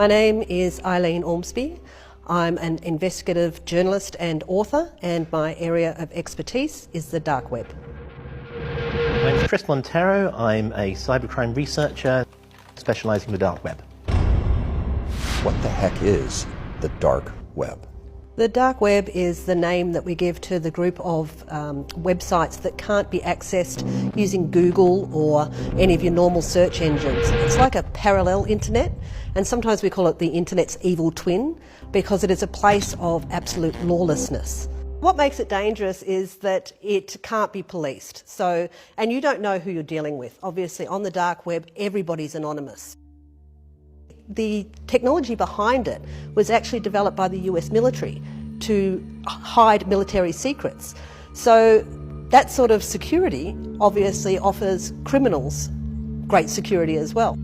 My name is Eileen Ormsby. I'm an investigative journalist and author, and my area of expertise is the dark web. My name's Chris Montero. I'm a cybercrime researcher specialising in the dark web. What the heck is the dark web? The dark web is the name that we give to the group of websites that can't be accessed using Google or any of your normal search engines. It's like a parallel internet, and sometimes we call it the internet's evil twin because it is a place of absolute lawlessness. What makes it dangerous is that it can't be policed. And you don't know who you're dealing with. Obviously, on the dark web, everybody's anonymous. The technology behind it was actually developed by the US military to hide military secrets. So that sort of security obviously offers criminals great security as well.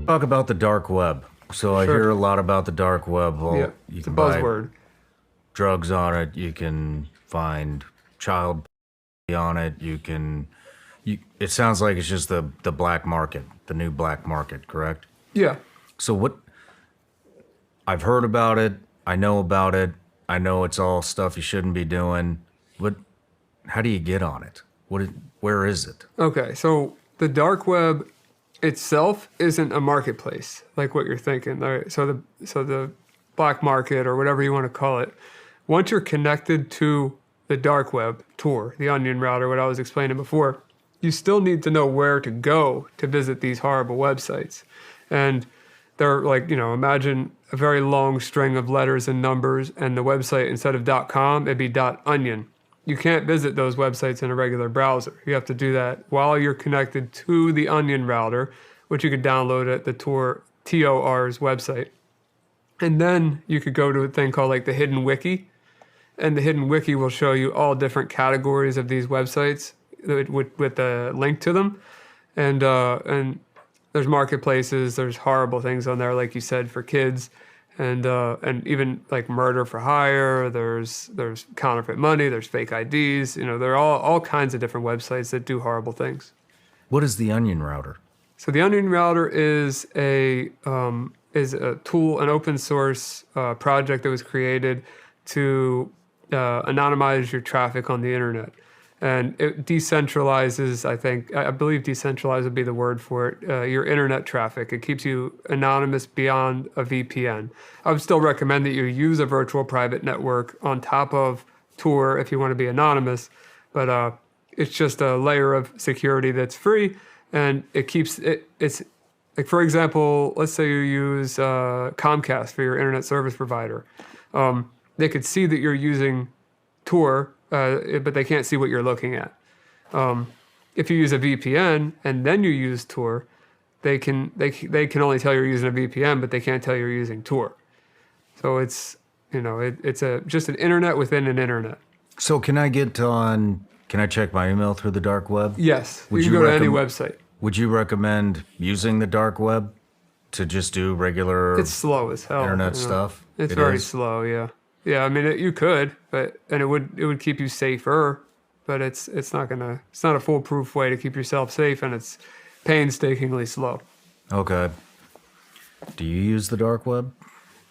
Talk about the dark web. So I hear a lot about the dark web. Well, yeah, it's a buzzword. Drugs on it. You can find child on it. It sounds like it's just the black market, the new black market, correct? Yeah. So I've heard about it, I know about it, I know it's all stuff you shouldn't be doing, but how do you get on it? Where is it? Okay, so the dark web itself isn't a marketplace, like what you're thinking. All right, so the black market, or whatever you want to call it, once you're connected to the dark web, Tor, the onion router, what I was explaining before, you still need to know where to go to visit these horrible websites. And they're like, imagine a very long string of letters and numbers, and the website, instead of .com, it'd be .onion. You can't visit those websites in a regular browser. You have to do that while you're connected to the onion router, which you could download at the TOR's website. And then you could go to a thing called like the hidden wiki, and the hidden wiki will show you all different categories of these websites with a link to them. And there's marketplaces, there's horrible things on there, like you said, for kids, and even like murder for hire. There's counterfeit money, there's fake IDs. There are all kinds of different websites that do horrible things. What is the onion router? So the onion router is a tool, an open source project that was created to anonymize your traffic on the internet. And it decentralizes, I believe decentralized would be the word for it, your internet traffic. It keeps you anonymous beyond a VPN. I would still recommend that you use a virtual private network on top of Tor if you want to be anonymous, but it's just a layer of security that's free, and it keeps it's like, for example, let's say you use Comcast for your internet service provider. They could see that you're using Tor, but they can't see what you're looking at. If you use a VPN and then you use Tor, they can only tell you're using a VPN, but they can't tell you're using Tor. So it's just an internet within an internet. So can I check my email through the dark web? Yes, you can go to any website. Would you recommend using the dark web to just do regular? It's slow as hell. Internet stuff. It's very slow. Yeah. Yeah, I mean, you could, and it would keep you safer, but it's not a foolproof way to keep yourself safe, and it's painstakingly slow. Okay. Do you use the dark web?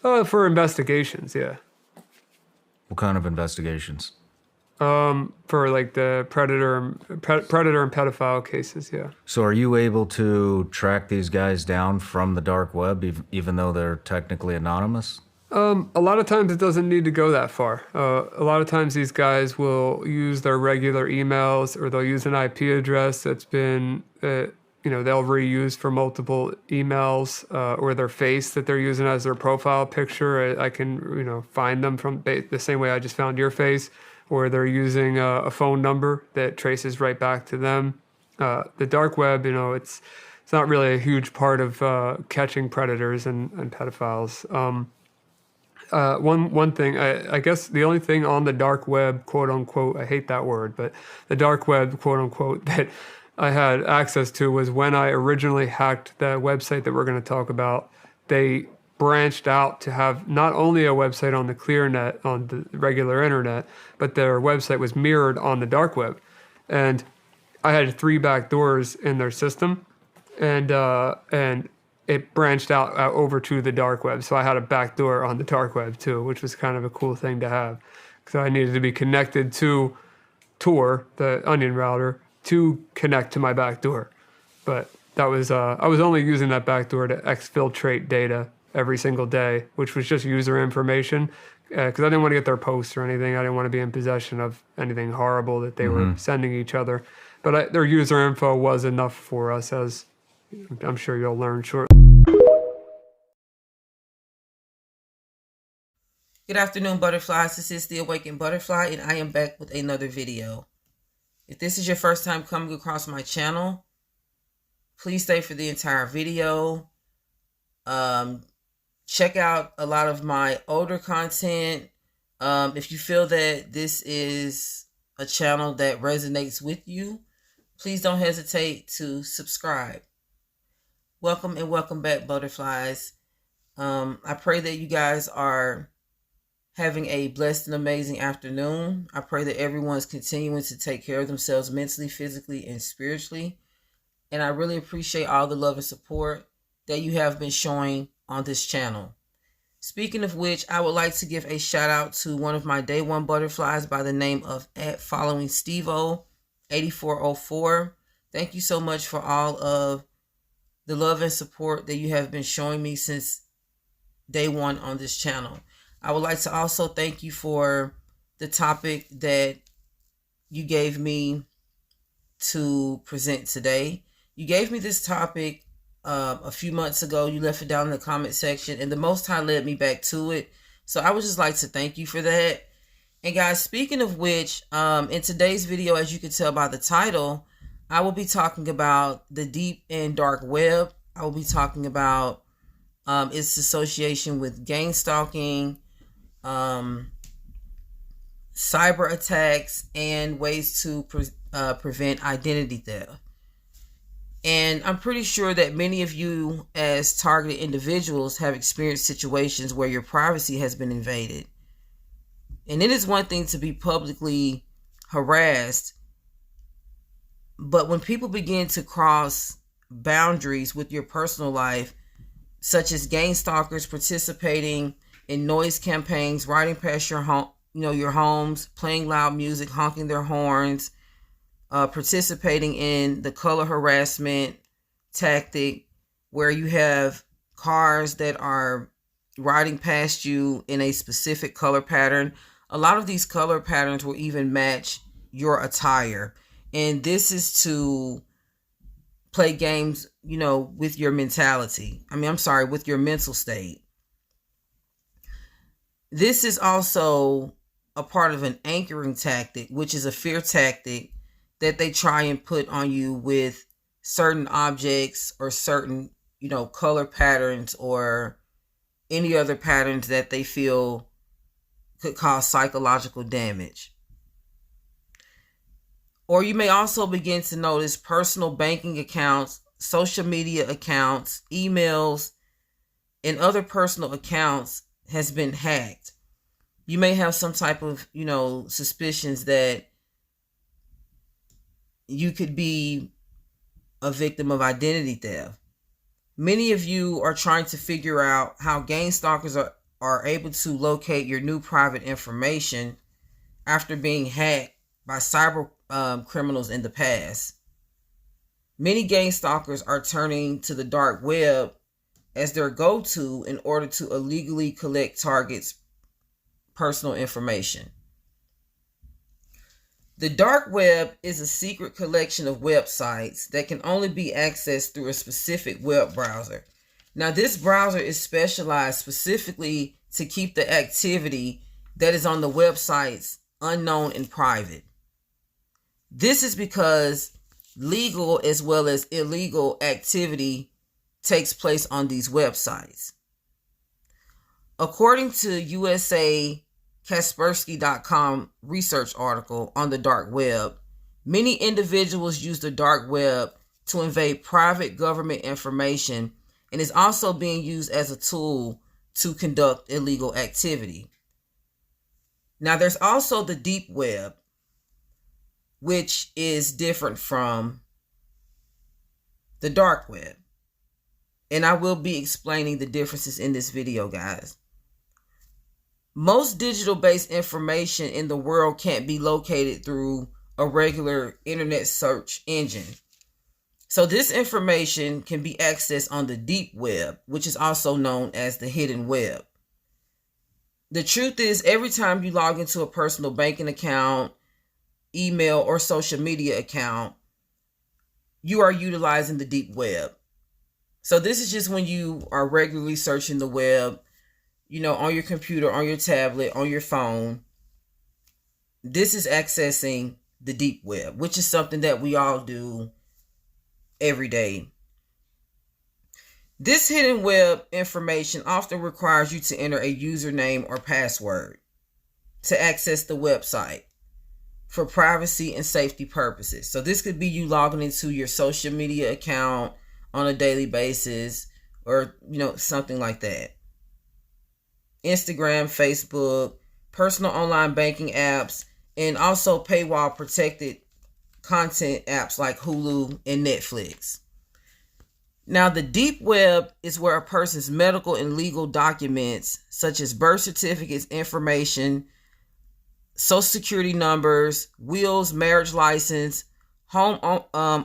For investigations, yeah. What kind of investigations? For like the predator and pedophile cases, yeah. So are you able to track these guys down from the dark web, even though they're technically anonymous? A lot of times it doesn't need to go that far. A lot of times these guys will use their regular emails, or they'll use an IP address that's been, they'll reuse for multiple emails, or their face that they're using as their profile picture. I can, find them from the same way I just found your face, or they're using a phone number that traces right back to them. The dark web, it's not really a huge part of catching predators and pedophiles. One thing, I guess the only thing on the dark web, quote unquote, I hate that word, but the dark web, quote unquote, that I had access to was when I originally hacked the website that we're going to talk about. They branched out to have not only a website on the clear net, on the regular internet, but their website was mirrored on the dark web. And I had 3 back doors in their system, and it branched out over to the dark web. So I had a backdoor on the dark web too, which was kind of a cool thing to have. So I needed to be connected to Tor, the onion router, to connect to my backdoor. But that was I was only using that backdoor to exfiltrate data every single day, which was just user information, because I didn't want to get their posts or anything. I didn't want to be in possession of anything horrible that they were sending each other. But their user info was enough for us, as I'm sure you'll learn shortly. Good afternoon, butterflies. This is the Awakened Butterfly, and I am back with another video. If this is your first time coming across my channel, please stay for the entire video. Check out a lot of my older content. If you feel that this is a channel that resonates with you, please don't hesitate to subscribe. Welcome and welcome back, butterflies. I pray that you guys are having a blessed and amazing afternoon. I pray that everyone's continuing to take care of themselves mentally, physically, and spiritually. And I really appreciate all the love and support that you have been showing on this channel. Speaking of which, I would like to give a shout out to one of my day one butterflies by the name of @followingstevo8404. Thank you so much for all of the love and support that you have been showing me since day one on this channel. I would like to also thank you for the topic that you gave me to present today. You gave me this topic a few months ago. You left it down in the comment section, and the Most High led me back to it. So I would just like to thank you for that. And guys, speaking of which, in today's video, as you can tell by the title, I will be talking about the deep and dark web. I will be talking about its association with gangstalking, cyber attacks, and ways to prevent identity theft. And I'm pretty sure that many of you as targeted individuals have experienced situations where your privacy has been invaded. And it is one thing to be publicly harassed, but when people begin to cross boundaries with your personal life, such as gang stalkers participating in noise campaigns, riding past your home, your homes, playing loud music, honking their horns, participating in the color harassment tactic, where you have cars that are riding past you in a specific color pattern. A lot of these color patterns will even match your attire. And this is to play games, with your mentality. With your mental state. This is also a part of an anchoring tactic, which is a fear tactic that they try and put on you with certain objects or certain, color patterns or any other patterns that they feel could cause psychological damage. Or you may also begin to notice personal banking accounts, social media accounts, emails, and other personal accounts has been hacked. You may have some type of, suspicions that you could be a victim of identity theft. Many of you are trying to figure out how gang stalkers are able to locate your new private information after being hacked by cyber criminals in the past. Many gang stalkers are turning to the dark web as their go-to in order to illegally collect targets' personal information. The dark web is a secret collection of websites that can only be accessed through a specific web browser. Now, this browser is specialized specifically to keep the activity that is on the websites unknown and private. This is because legal as well as illegal activity takes place on these websites. According to USA Kaspersky.com research article on the dark web, many individuals use the dark web to invade private government information and is also being used as a tool to conduct illegal activity. Now, there's also the deep web, which is different from the dark web. And I will be explaining the differences in this video, guys. Most digital-based information in the world can't be located through a regular internet search engine. So this information can be accessed on the deep web, which is also known as the hidden web. The truth is, every time you log into a personal banking account, email, or social media account, you are utilizing the deep web. So this is just when you are regularly searching the web, on your computer, on your tablet, on your phone. This is accessing the deep web, which is something that we all do every day. This hidden web information often requires you to enter a username or password to access the website for privacy and safety purposes. So this could be you logging into your social media account on a daily basis, or something like that. Instagram, Facebook, personal online banking apps, and also paywall protected content apps like Hulu and Netflix. Now, the deep web is where a person's medical and legal documents, such as birth certificates, information, social security numbers, wills, marriage license, home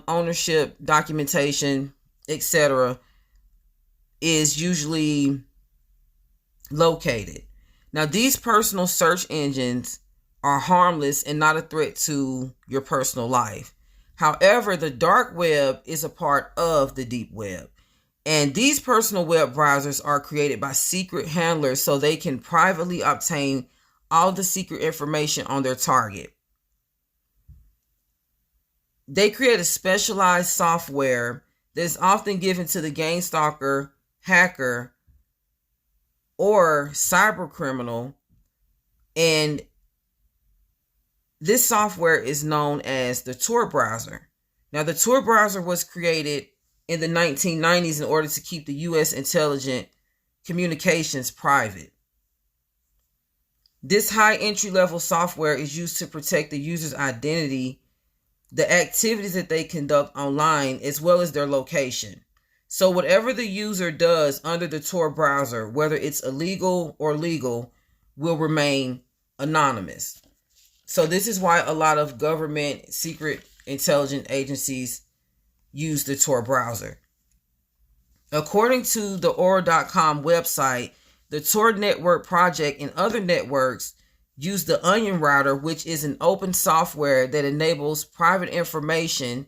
ownership documentation, etc., is usually located. Now, these personal search engines are harmless and not a threat to your personal life. However, the dark web is a part of the deep web. And these personal web browsers are created by secret handlers so they can privately obtain all the secret information on their target. They create a specialized software that is often given to the gangstalker, hacker, or cyber criminal, and this software is known as the Tor browser. Now, the Tor browser was created in the 1990s in order to keep the U.S. intelligent communications private. This high entry-level software is used to protect the user's identity, the activities that they conduct online, as well as their location. So whatever the user does under the Tor browser, whether it's illegal or legal, will remain anonymous. So this is why a lot of government secret intelligence agencies use the Tor browser. According to the Aura.com website, the Tor network project and other networks use the Onion router, which is an open software that enables private information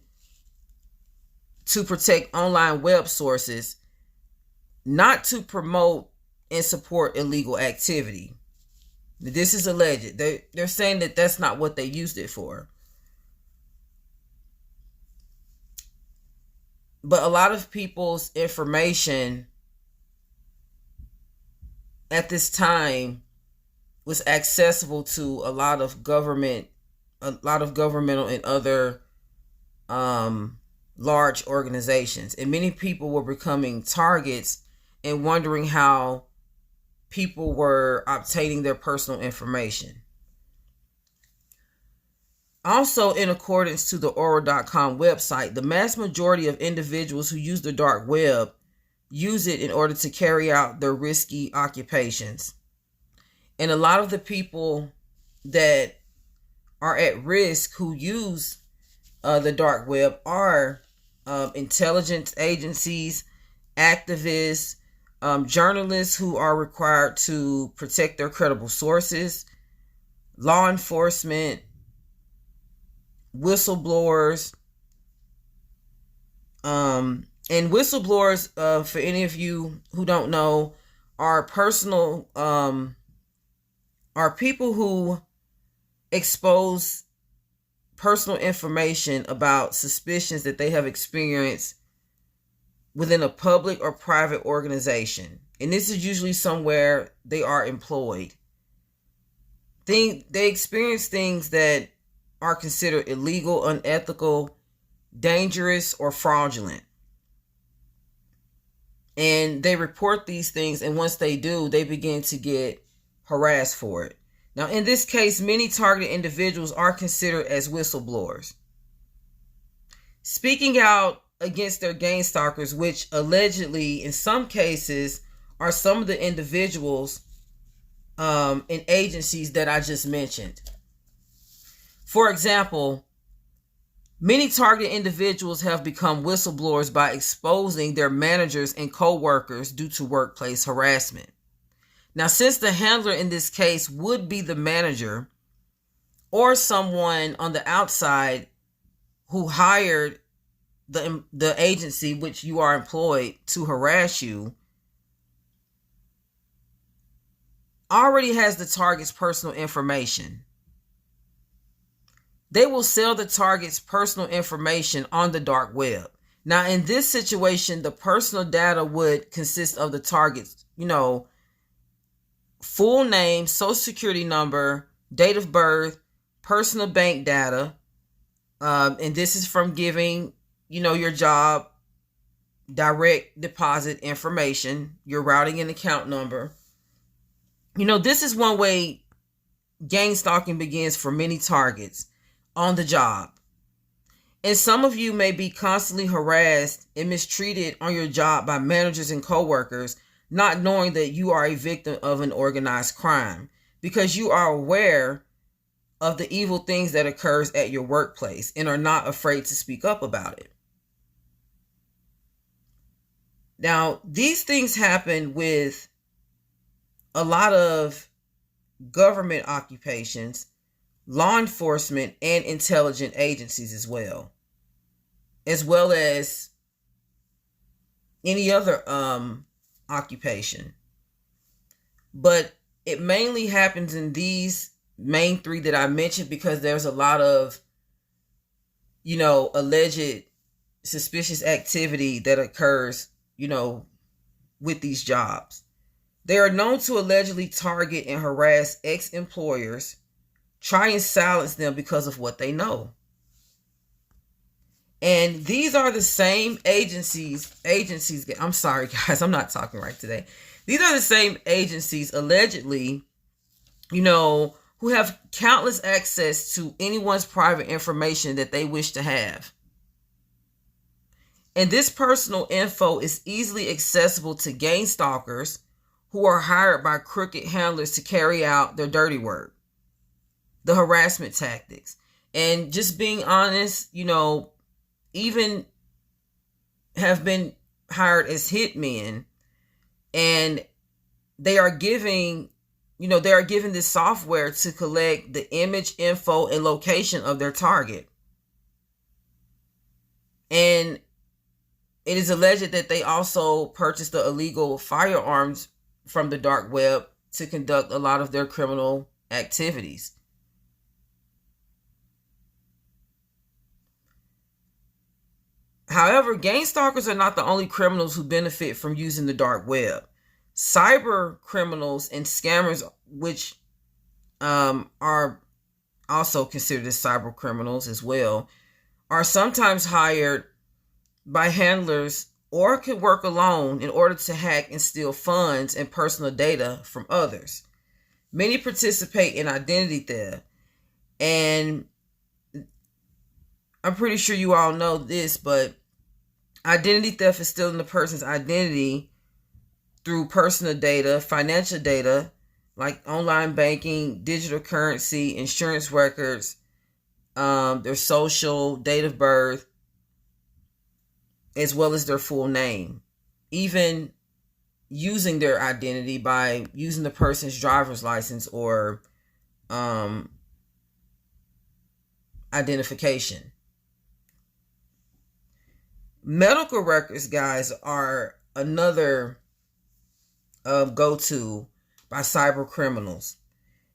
to protect online web sources, not to promote and support illegal activity. This is alleged. They're saying that that's not what they used it for. But a lot of people's information at this time was accessible to a lot of governmental and other large organizations. And many people were becoming targets and wondering how people were obtaining their personal information. Also, in accordance to the Aura.com website, the mass majority of individuals who use the dark web use it in order to carry out their risky occupations. And a lot of the people that are at risk who use the dark web are intelligence agencies, activists, journalists who are required to protect their credible sources, law enforcement, whistleblowers, and whistleblowers, for any of you who don't know, are people who expose personal information about suspicions that they have experienced within a public or private organization. And this is usually somewhere they are employed. They experience things that are considered illegal, unethical, dangerous, or fraudulent. And they report these things, and once they do, they begin to get harassed for it. Now, in this case, many targeted individuals are considered as whistleblowers. Speaking out against their Gangstalkers, which allegedly, in some cases, are some of the individuals and agencies that I just mentioned. For example, many targeted individuals have become whistleblowers by exposing their managers and co-workers due to workplace harassment. Now, since the handler in this case would be the manager or someone on the outside who hired the agency which you are employed to harass you, already has the target's personal information. They will sell the target's personal information on the dark web. Now, in this situation, the personal data would consist of the target's, full name, social security number, date of birth, personal bank data. And this is from giving, your job direct deposit information, your routing and account number. This is one way gang stalking begins for many targets on the job. And some of you may be constantly harassed and mistreated on your job by managers and coworkers, not knowing that you are a victim of an organized crime because you are aware of the evil things that occurs at your workplace and are not afraid to speak up about it. Now, these things happen with a lot of government occupations, law enforcement, and intelligence agencies as well as any other occupation. But it mainly happens in these main three that I mentioned because there's a lot of, alleged suspicious activity that occurs, with these jobs. They are known to allegedly target and harass ex-employers, try and silence them because of what they know. And these are the same agencies, I'm sorry guys, I'm not talking right today. These are the same agencies allegedly, who have countless access to anyone's private information that they wish to have. And this personal info is easily accessible to gang stalkers who are hired by crooked handlers to carry out their dirty work, the harassment tactics. And just being honest, even have been hired as hitmen, and they are given this software to collect the image, info, and location of their target. And it is alleged that they also purchased the illegal firearms from the dark web to conduct a lot of their criminal activities. However, gang stalkers are not the only criminals who benefit from using the dark web. Cyber criminals and scammers, which are also considered as cyber criminals as well, are sometimes hired by handlers or can work alone in order to hack and steal funds and personal data from others. Many participate in identity theft, and I'm pretty sure you all know this, but identity theft is stealing the person's identity through personal data, financial data, like online banking, digital currency, insurance records, their social, date of birth, as well as their full name. Even using their identity by using the person's driver's license or identification. Medical records, guys, are another go-to by cyber criminals.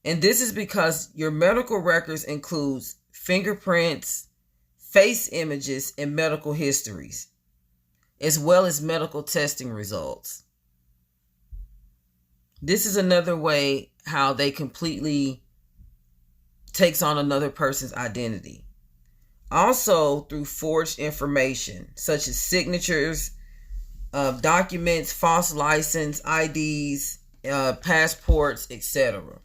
And this is because your medical records includes fingerprints, face images, and medical histories, as well as medical testing results. This is another way how they completely takes on another person's identity. Also through forged information, such as signatures, documents, false license, IDs, passports, etc.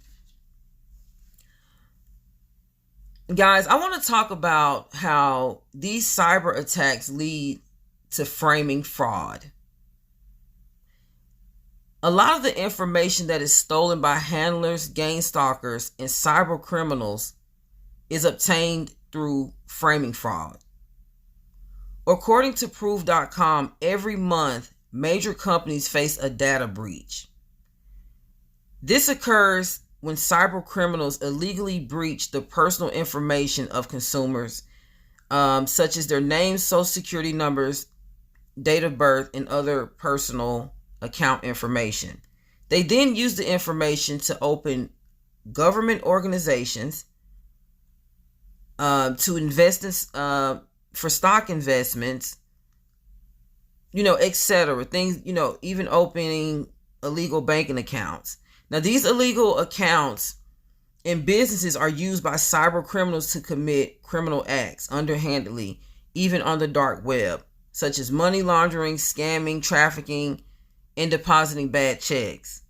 Guys, I want to talk about how these cyber attacks lead to framing fraud. A lot of the information that is stolen by handlers, gangstalkers, and cyber criminals is obtained through framing fraud. According to Proof.com, every month, major companies face a data breach. This occurs when cyber criminals illegally breach the personal information of consumers, such as their names, social security numbers, date of birth, and other personal account information. They then use the information to open government organizations, to invest in, for stock investments, etc. Things, even opening illegal banking accounts. Now, these illegal accounts and businesses are used by cyber criminals to commit criminal acts underhandedly, even on the dark web, such as money laundering, scamming, trafficking, and depositing bad checks,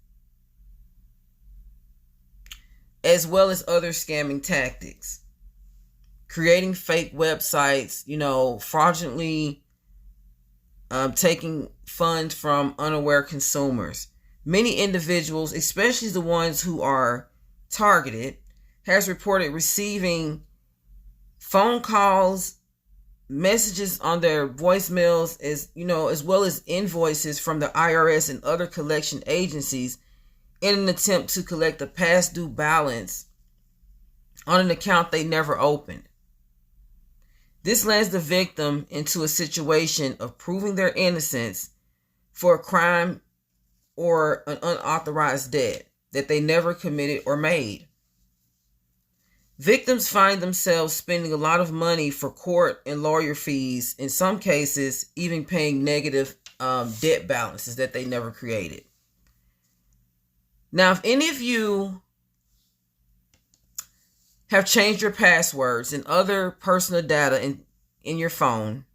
as well as other scamming tactics. Creating fake websites, fraudulently taking funds from unaware consumers. Many individuals, especially the ones who are targeted, has reported receiving phone calls, messages on their voicemails, as well as invoices from the IRS and other collection agencies in an attempt to collect a past due balance on an account they never opened. This lands the victim into a situation of proving their innocence for a crime or an unauthorized debt that they never committed or made. Victims find themselves spending a lot of money for court and lawyer fees, in some cases even paying negative debt balances that they never created. Now, if any of you have changed your passwords and other personal data in your phone,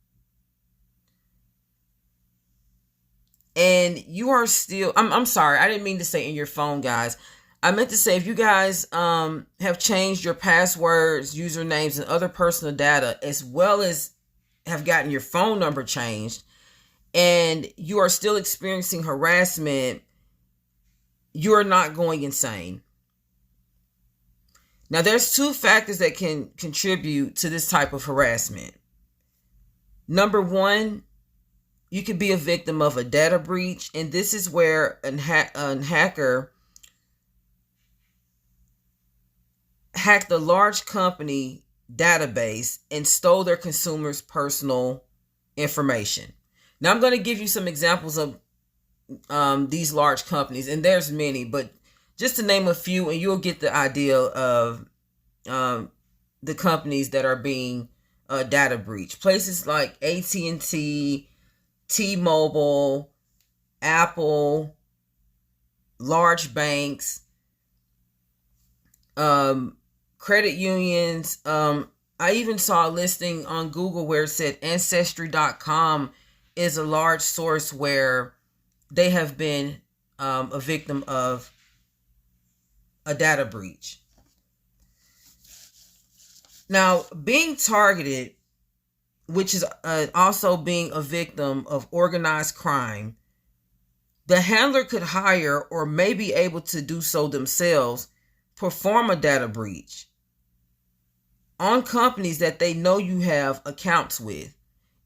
and you are still, I'm sorry, I didn't mean to say in your phone, guys. I meant to say if you guys have changed your passwords, usernames, and other personal data, as well as have gotten your phone number changed, and you are still experiencing harassment, you are not going insane. Now, there's two factors that can contribute to this type of harassment. Number one, you could be a victim of a data breach, and this is where a hacker hacked a large company database and stole their consumers' personal information. Now, I'm going to give you some examples of these large companies, and there's many, but just to name a few, and you'll get the idea of the companies that are being data breached. Places like AT&T, T-Mobile, Apple, large banks, credit unions. I even saw a listing on Google where it said Ancestry.com is a large source where they have been a victim of a data breach. Now, being targeted, which is also being a victim of organized crime, the handler could hire, or may be able to do so themselves, perform a data breach on companies that they know you have accounts with.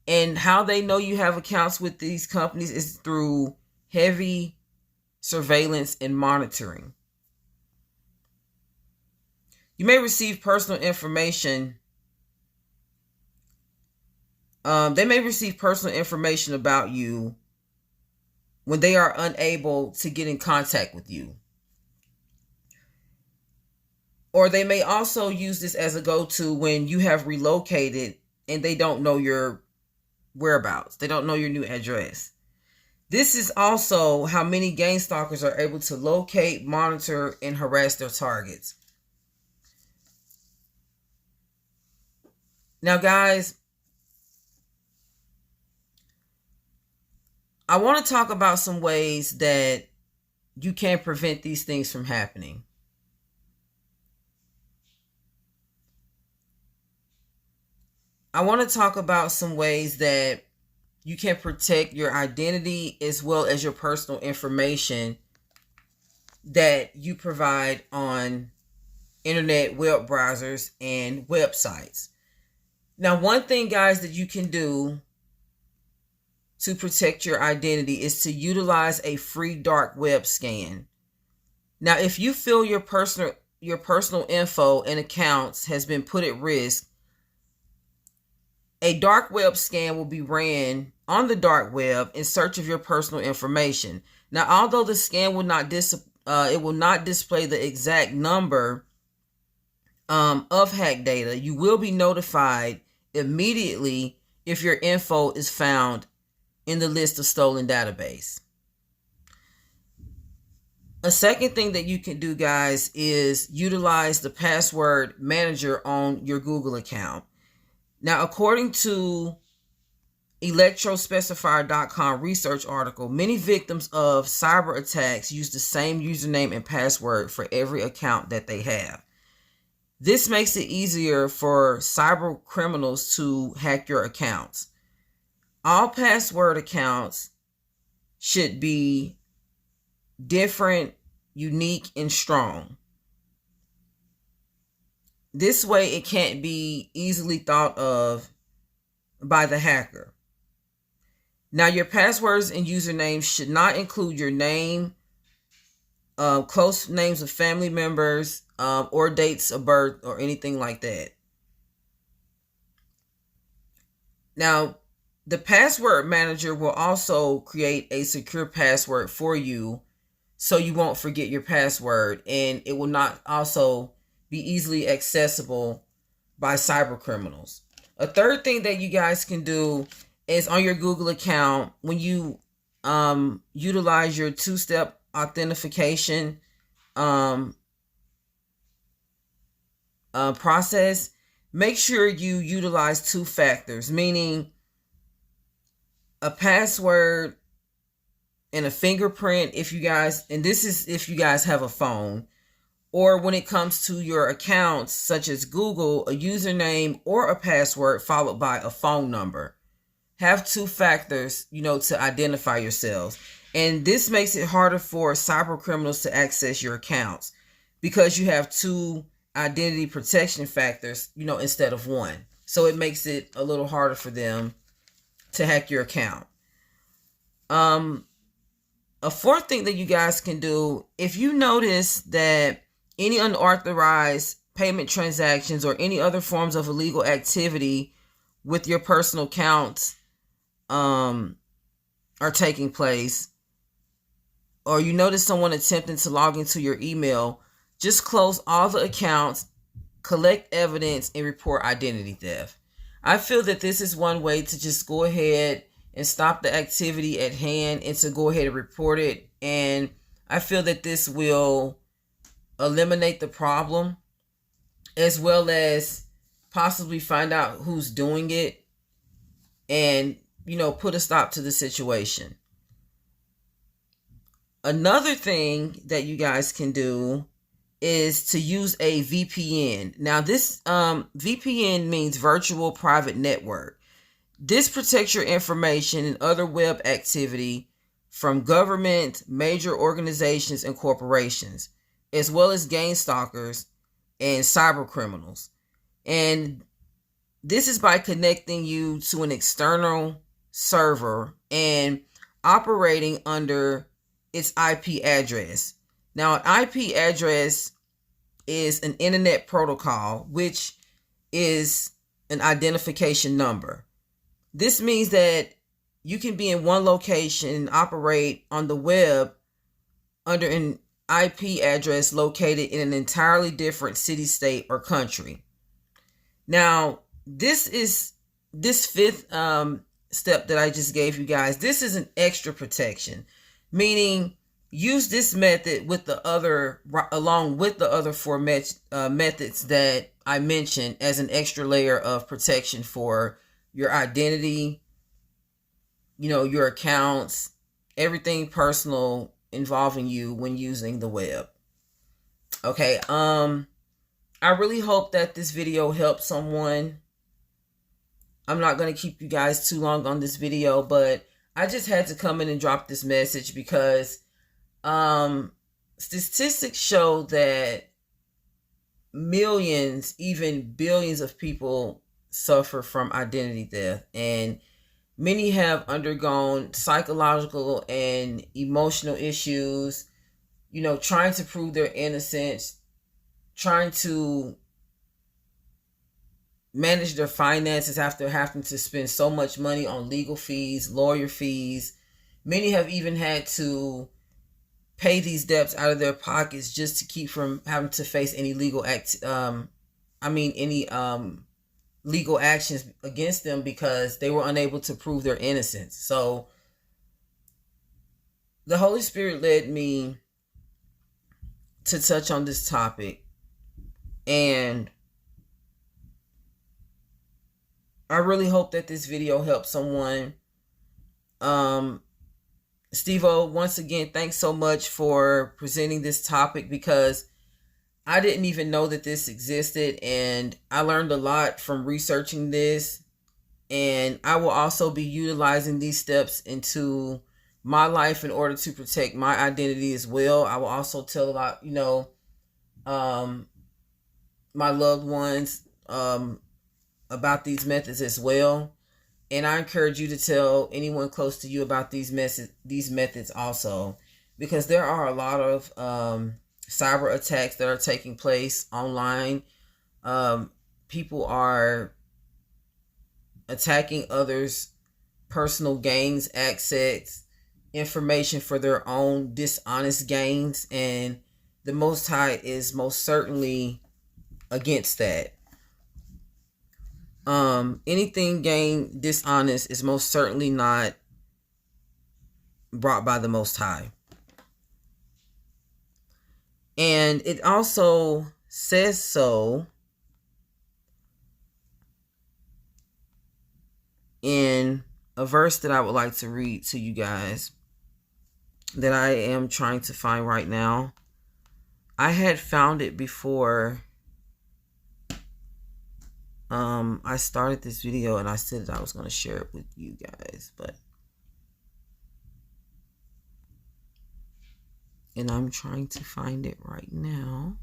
And how they know you have accounts with these companies is through heavy surveillance and monitoring. You may receive personal information. They may receive personal information about you when they are unable to get in contact with you. Or they may also use this as a go-to when you have relocated and they don't know your whereabouts. They don't know your new address. This is also how many gangstalkers are able to locate, monitor, and harass their targets. Now, guys, I want to talk about some ways that you can prevent these things from happening. I want to talk about some ways that you can protect your identity as well as your personal information that you provide on internet web browsers and websites. Now, one thing, guys, that you can do to protect your identity is to utilize a free dark web scan. Now, if you feel your personal info and accounts has been put at risk, a dark web scan will be ran on the dark web in search of your personal information. Now, although the scan will not display the exact number of hacked data, you will be notified immediately if your info is found in the list of stolen database. A second thing that you can do, guys, is utilize the password manager on your Google account. Now, according to electrospecifier.com research article, many victims of cyber attacks use the same username and password for every account that they have. This makes it easier for cyber criminals to hack your accounts. All password accounts should be different, unique, and strong. This way it can't be easily thought of by the hacker. Now, your passwords and usernames should not include your name, close names of family members, or dates of birth or anything like that. Now, the password manager will also create a secure password for you so you won't forget your password, and it will not also be easily accessible by cyber criminals. A third thing that you guys can do is on your Google account, when you utilize your two-step authentication process, make sure you utilize two factors, meaning a password and a fingerprint if you guys have a phone, or when it comes to your accounts such as Google, a username or a password followed by a phone number. Have two factors, to identify yourselves. And this makes it harder for cyber criminals to access your accounts because you have two identity protection factors, instead of one. So it makes it a little harder for them to hack your account. A fourth thing that you guys can do, if you notice that any unauthorized payment transactions or any other forms of illegal activity with your personal accounts are taking place, or you notice someone attempting to log into your email, just close all the accounts, collect evidence, and report identity theft. I feel that this is one way to just go ahead and stop the activity at hand and to go ahead and report it. And I feel that this will eliminate the problem as well as possibly find out who's doing it and, put a stop to the situation. Another thing that you guys can do is to use a VPN. Now, this VPN means virtual private network. This protects your information and other web activity from government, major organizations, and corporations, as well as gangstalkers and cyber criminals. And this is by connecting you to an external server and operating under its IP address. Now, an IP address is an internet protocol, which is an identification number. This means that you can be in one location and operate on the web under an IP address located in an entirely different city, state, or country. Now, this fifth step that I just gave you guys, this is an extra protection, meaning use this method along with the other four methods that I mentioned as an extra layer of protection for your identity, your accounts, everything personal involving you when using the web. Okay, I really hope that this video helped someone. I'm not going to keep you guys too long on this video, but I just had to come in and drop this message because statistics show that millions, even billions of people suffer from identity theft, and many have undergone psychological and emotional issues, you know, trying to prove their innocence, trying to manage their finances after having to spend so much money on legal fees, lawyer fees. Many have even had to pay these debts out of their pockets just to keep from having to face any legal legal actions against them because they were unable to prove their innocence. So the Holy Spirit led me to touch on this topic, and I really hope that this video helps someone. Steve-O, once again, thanks so much for presenting this topic, because I didn't even know that this existed, and I learned a lot from researching this, and I will also be utilizing these steps into my life in order to protect my identity as well. I will also tell about, you know, my loved ones about these methods as well. And I encourage you to tell anyone close to you about these methods also, because there are a lot of cyber attacks that are taking place online. People are attacking others' personal gains, access, information for their own dishonest gains, and the Most High is most certainly against that. Anything gained dishonest is most certainly not brought by the Most High. And it also says so in a verse that I would like to read to you guys that I am trying to find right now. I had found it before I started this video, and I said that I was going to share it with you guys, and I'm trying to find it right now.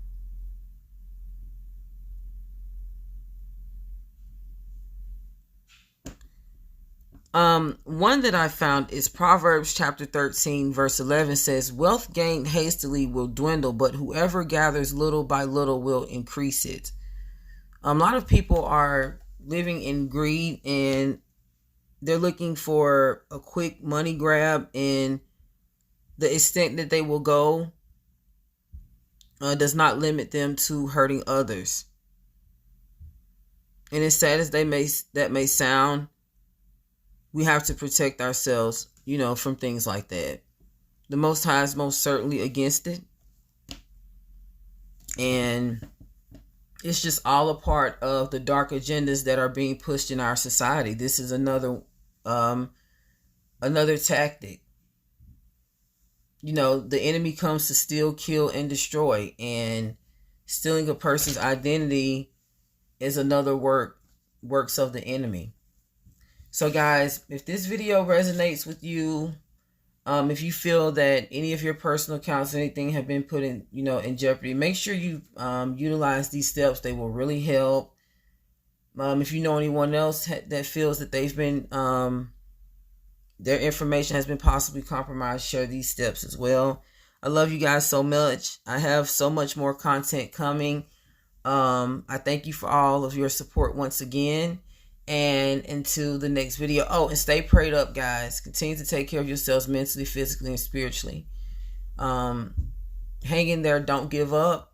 One that I found is Proverbs chapter 13, verse 11 says, "Wealth gained hastily will dwindle, but whoever gathers little by little will increase it." A lot of people are living in greed, and they're looking for a quick money grab, and the extent that they will go does not limit them to hurting others. And as sad as that may sound, we have to protect ourselves, you know, from things like that. The Most High is most certainly against it, and it's just all a part of the dark agendas that are being pushed in our society. This is another tactic. You know, the enemy comes to steal, kill, and destroy, and stealing a person's identity is another works of the enemy. So guys, if this video resonates with you, if you feel that any of your personal accounts or anything have been put in, you know, in jeopardy, make sure you utilize these steps. They will really help. If you know anyone else that feels that they've been, their information has been possibly compromised, share these steps as well. I love you guys so much. I have so much more content coming. I thank you for all of your support once again. And until the next video. Oh, and stay prayed up, guys. Continue to take care of yourselves mentally, physically, and spiritually. Hang in there. Don't give up.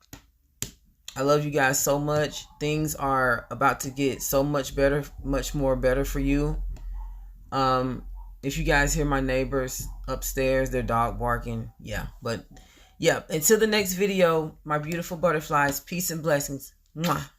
I love you guys so much. Things are about to get so much better, much more better for you. If you guys hear my neighbors upstairs, their dog barking. Yeah, but yeah, until the next video, my beautiful butterflies, peace and blessings. Mwah.